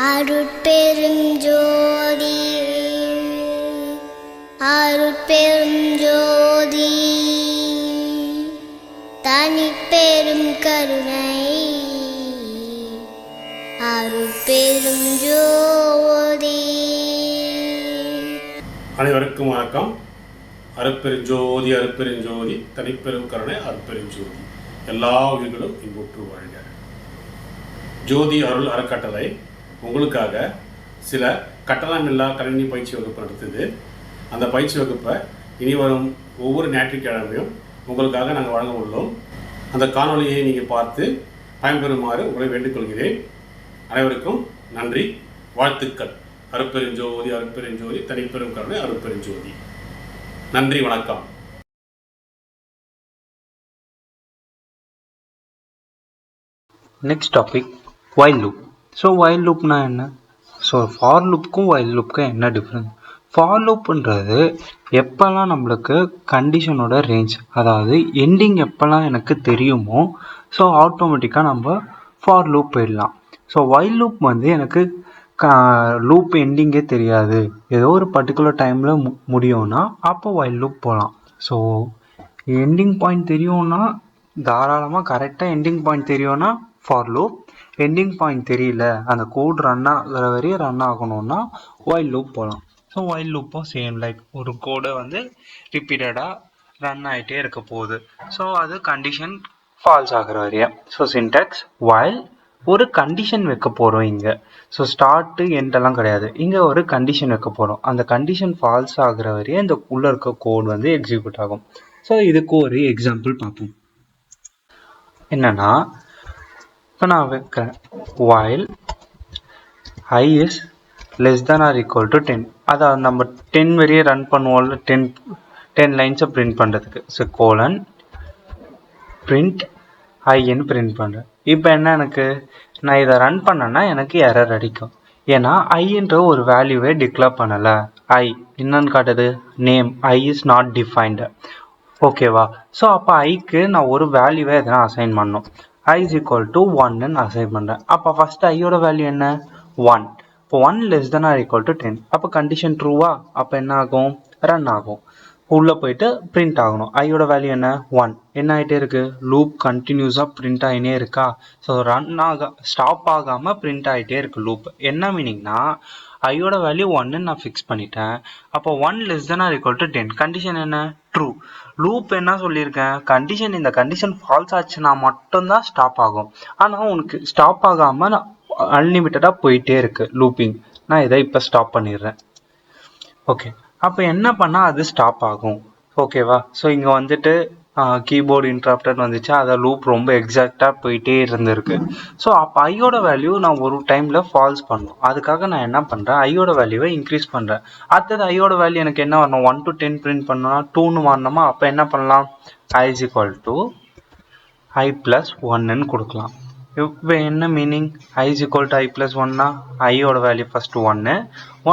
அருட்பெரும் ஜோதி அருட்பெரும் ஜோதி தனிப்பெரும் கருணை அருட்பெரும் ஜோதி. அனைவருக்கும் வணக்கம். அருட்பெருஞ்சோதி அருட்பெருஞ்சோதி தனிப்பெரும் கருணை அருட்பெருஞ்சோதி. எல்லா உயிர்களும் இன்புற்று வாழ்க. ஜோதி அருள் அறக்கட்டளை உங்களுக்காக சில கட்டணமில்லா கணினி பயிற்சி வகுப்பு நடத்துது. அந்த பயிற்சி வகுப்பை இனி வரும் ஒவ்வொரு ஞாயிற்றுக்கிழமையும் உங்களுக்காக நாங்கள் வழங்க உள்ளோம். அந்த காணொலியை நீங்கள் பார்த்து பயன்பெறுமாறு உங்களை வேண்டிக்கொள்கிறேன். அனைவருக்கும் நன்றி, வாழ்த்துக்கள். அருட்பெருஞ்சோதி அருட்பெருஞ்சோதி தனிப்பெரும் கருணை அருட்பெருஞ்சோதி. நன்றி, வணக்கம். Next topic while loop. So while loopனா என்ன? ஸோ ஃபார் லூப்புக்கும் while லூப்புக்கும் என்ன டிஃப்ரென்ஸ்? ஃபார் லூப்புன்றது எப்போல்லாம் நம்மளுக்கு கண்டிஷனோட ரேஞ்ச், அதாவது எண்டிங் எப்போல்லாம் எனக்கு தெரியுமோ ஸோ ஆட்டோமேட்டிக்காக நம்ம ஃபார் லூப் போயிடலாம். ஸோ while loop வந்து எனக்கு லூப் எண்டிங்கே தெரியாது, ஏதோ ஒரு பர்டிகுலர் டைமில் முடியும்னா அப்போ while loop போகலாம். ஸோ எண்டிங் பாயிண்ட் தெரியும்னா தாராளமாக கரெக்டாக எண்டிங் பாயிண்ட் தெரியும்னா ஃபார் லூப். எண்டிங் பாயிண்ட் தெரியல, அந்த கோட் ரன் ஆகிற வரையும் ரன் ஆகணும்னா while loop போகலாம். ஸோ while லூப்பும் சேம் லைக் ஒரு கோடை வந்து ரிப்பீட்டடாக ரன் ஆகிட்டே இருக்க போகுது. ஸோ அது கண்டிஷன் ஃபால்ஸ் ஆகிற வரையும். ஸோ சின்டாக்ஸ் while ஒரு கண்டிஷன் வைக்க போகிறோம் இங்கே. ஸோ ஸ்டார்ட்டு எண்டெல்லாம் கிடையாது, இங்கே ஒரு கண்டிஷன் வைக்க போகிறோம். அந்த கண்டிஷன் ஃபால்ஸ் ஆகிற வரையும் இந்த உள்ளே இருக்க கோட் வந்து எக்ஸிக்யூட் ஆகும். ஸோ இதுக்கு ஒரு எக்ஸாம்பிள் பார்ப்போம். என்னன்னா இப்போ நான் வைக்கிறேன் while I is less than or equal to 10. அதாவது நம்ம 10 வரையே ரன் பண்ணுவோம்ல, 10 லைன்ஸை பிரிண்ட் பண்ணுறதுக்கு. ஸோ கோலன் பிரிண்ட் ஐன்னு பிரிண்ட் பண்ணுறேன். இப்போ என்ன, எனக்கு நான் இதை ரன் பண்ணேன்னா எனக்கு எரர் அடிக்கும். ஏன்னா ஐன்ற ஒரு வேல்யூவே டிக்ளேர் பண்ணலை. ஐ என்னன்னு காட்டுது, name I is not defined. ஓகேவா? ஸோ அப்போ ஐக்கு நான் ஒரு வேல்யூவை எதனா அசைன் பண்ணணும். I is equal to 1ன்னு அசைன் பண்ணுறேன். அப்போ ஃபஸ்ட்டு ஐயோட வேல்யூ என்ன, 1. இப்போ 1 less than or equal to 10. அப்போ கண்டிஷன் ட்ரூவா? அப்போ என்ன ஆகும், ரன் ஆகும். உள்ளே போயிட்டு பிரிண்ட் ஆகணும். ஐயோட வேல்யூ என்ன, 1. என்ன ஆகிட்டே இருக்குது, லூப் கண்டினியூஸாக பிரிண்ட் ஆகினே இருக்கா. ஸோ ரன் ஸ்டாப் ஆகாமல் பிரிண்ட் ஆகிட்டே இருக்குது லூப். என்ன மீனிங்னா ஐயோட வேல்யூ 1ன்னு நான் ஃபிக்ஸ் பண்ணிட்டேன். அப்போ 1 less than or equal to 10. Condition என்ன, ட்ரூ. லூப் என்ன சொல்லியிருக்கேன், கண்டிஷன் இந்த கண்டிஷன் ஃபால்ஸ் ஆச்சுன்னா மட்டும்தான் ஸ்டாப் ஆகும். ஆனால் உனக்கு ஸ்டாப் ஆகாமல் அன்லிமிட்டடாக போயிட்டே இருக்கு லூப்பிங். நான் இதை இப்போ ஸ்டாப் பண்ணிடுறேன். ஓகே, அப்போ என்ன பண்ணால் அது ஸ்டாப் ஆகும். ஓகேவா? ஸோ இங்கே வந்துட்டு கீபோர்டு இன்டரப்டட் வந்துச்சு, அதை லூப் ரொம்ப எக்ஸாக்டாக போயிட்டே இருந்திருக்கு. ஸோ அப்போ ஐயோட வேல்யூ நான் ஒரு டைமில் ஃபால்ஸ் பண்ணணும். அதுக்காக நான் என்ன பண்ணுறேன், ஐயோட வேல்யூவை இன்க்ரீஸ் பண்ணுறேன். அடுத்தது ஐயோட வேல்யூ எனக்கு என்ன வரணும், 1 to 10 பிரிண்ட் பண்ணணும்னா 2ன்னு வரணுமா. அப்போ என்ன பண்ணலாம், I is equal to I plus 1ன்னு கொடுக்கலாம். இப்போ என்ன meaning, I is equal to I plus 1னா ஐயோட value first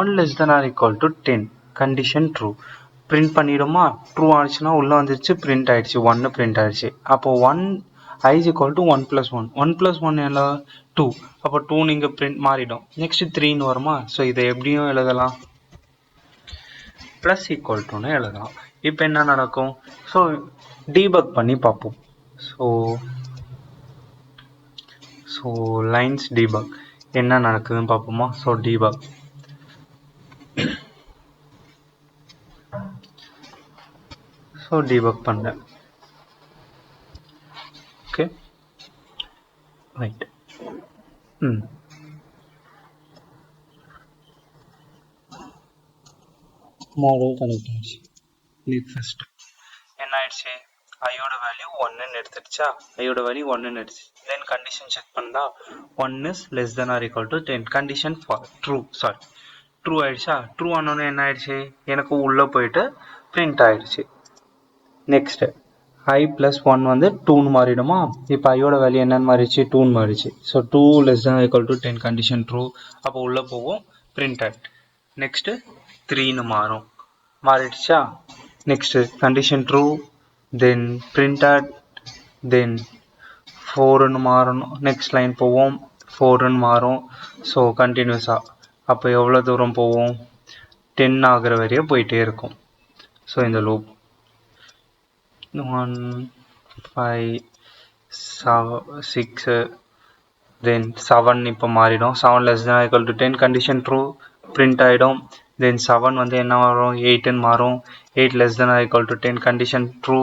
1 less than or equal to 10. Condition true. Print பண்ணிடுமா, ட்ரூ ஆயிடுச்சுன்னா உள்ளே வந்துருச்சு, பிரிண்ட் ஆயிடுச்சு, 1 பிரிண்ட் ஆயிடுச்சு. அப்போ 1 I is equal to 1 plus 1. 1 plus 1 என்ன, 2. அப்போ 2 நீங்கள் பிரிண்ட் மாறிடும். நெக்ஸ்ட் 3ன்னு வருமா. ஸோ இதை எப்படியும் எழுதலாம், ப்ளஸ் ஈக்குவல் டுன்னு எழுதலாம். இப்போ என்ன நடக்கும், ஸோ டீபக் பண்ணி பார்ப்போம். ஸோ லைன்ஸ் டீபக் என்ன நடக்குதுன்னு பார்ப்போமா. ஸோ டீபக் டீபக் பண்ணேன். Okay, right. மாடல் கனெக்ட் ஆயிடுச்சு. ஃபர்ஸ்ட் என்ன ஆயிடுச்சு, ஐயோட வேல்யூ 1ன்னு எடுத்துடுச்சா. ஐயோட வேல்யூ 1ன்னு எடுத்துச்சு. தென் கண்டிஷன் செக் பண்ணா 1 is less than or equal to 10. Condition true ஆயிடுச்சா. ட்ரூ ஆனோன்னு என்ன ஆயிடுச்சு, எனக்கு உள்ளே போயிட்டு பிரிண்ட் ஆயிடுச்சு. நெக்ஸ்ட் I plus 1 வந்து 2ன்னு மாறிடுமா. இப்போ ஐயோட வேல்யூ என்னன்னு மாறிடுச்சு, 2ன்னு மாறிடுச்சு. So 2 less than or equal to 10. Condition true. அப்போ உள்ளே போவோம், பிரிண்ட் ஆட். நெக்ஸ்ட்டு 3ன்னு மாறிடுச்சா. Next condition true, then print add, then 4ன்னு மாறணும். நெக்ஸ்ட் லைன் போவோம், 4ன்னு மாறும். ஸோ கண்டினியூஸாக அப்போ எவ்வளோ தூரம் போவோம், 10 ஆகிற வரையே போயிட்டே இருக்கும். ஸோ இந்த லூப் 1 5 6 தென் 7 இப்போ மாறிடும். 7 less than or equal to 10 condition true print ஆகிடும். தென் 7 வந்து என்ன வரும், 8ன்னு மாறும். 8 less than or equal to 10 condition true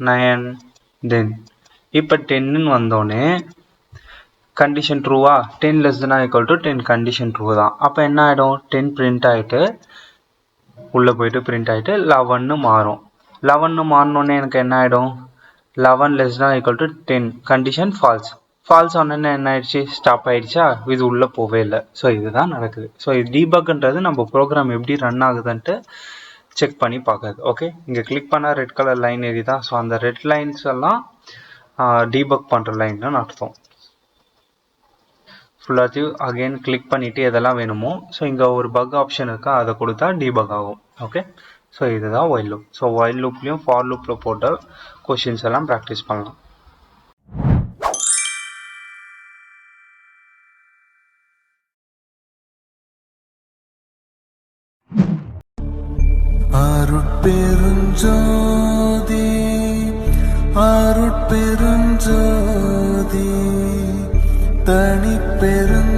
9. Then இப்போ 10ன்னு வந்தோடனே கண்டிஷன் ட்ரூவா, 10 less than or equal to 10 condition true தான். அப்போ என்ன ஆகிடும், 10 பிரிண்ட் ஆகிட்டு உள்ளே போயிட்டு பிரிண்ட் ஆகிட்டு 11ன்னு மாறும். 11ன்னு மாறினோடனே எனக்கு என்ன ஆகிடும், 11 less than or equal to 10 condition false. False ஆனோடனே என்ன ஆயிடுச்சு, ஸ்டாப் ஆயிடுச்சா, இது உள்ளே போவே இல்லை. ஸோ இதுதான் நடக்குது. ஸோ இது டீபக்ன்றது நம்ம ப்ரோக்ராம் எப்படி ரன் ஆகுதுன்ட்டு செக் பண்ணி பார்க்குறது. ஓகே, இங்கே கிளிக் பண்ணால் ரெட் கலர் லைன் எரியுதா, ஸோ அந்த ரெட் லைன்ஸ் எல்லாம் டீபக் பண்ணுற லைன்னு அர்த்தம். ஃபுல்லாத்தையும் அகெயின் கிளிக் பண்ணிவிட்டு எதெல்லாம் வேணுமோ, ஸோ இங்கே ஒரு பக் ஆப்ஷன் இருக்கா, அதை கொடுத்தா டீபக் ஆகும். ஓகே, ஸோ இதுதான் ஒயில் லூப். ஸோ ஒயில் லூப்லேயும் ஃபார் லூப்பில் போட்ட கொஷின்ஸ் எல்லாம் ப்ராக்டிஸ் பண்ணலாம். அருட்பெருஞ்சோதி அருட்பெருஞ்சோதி தனிப்பெருஞ்சோதி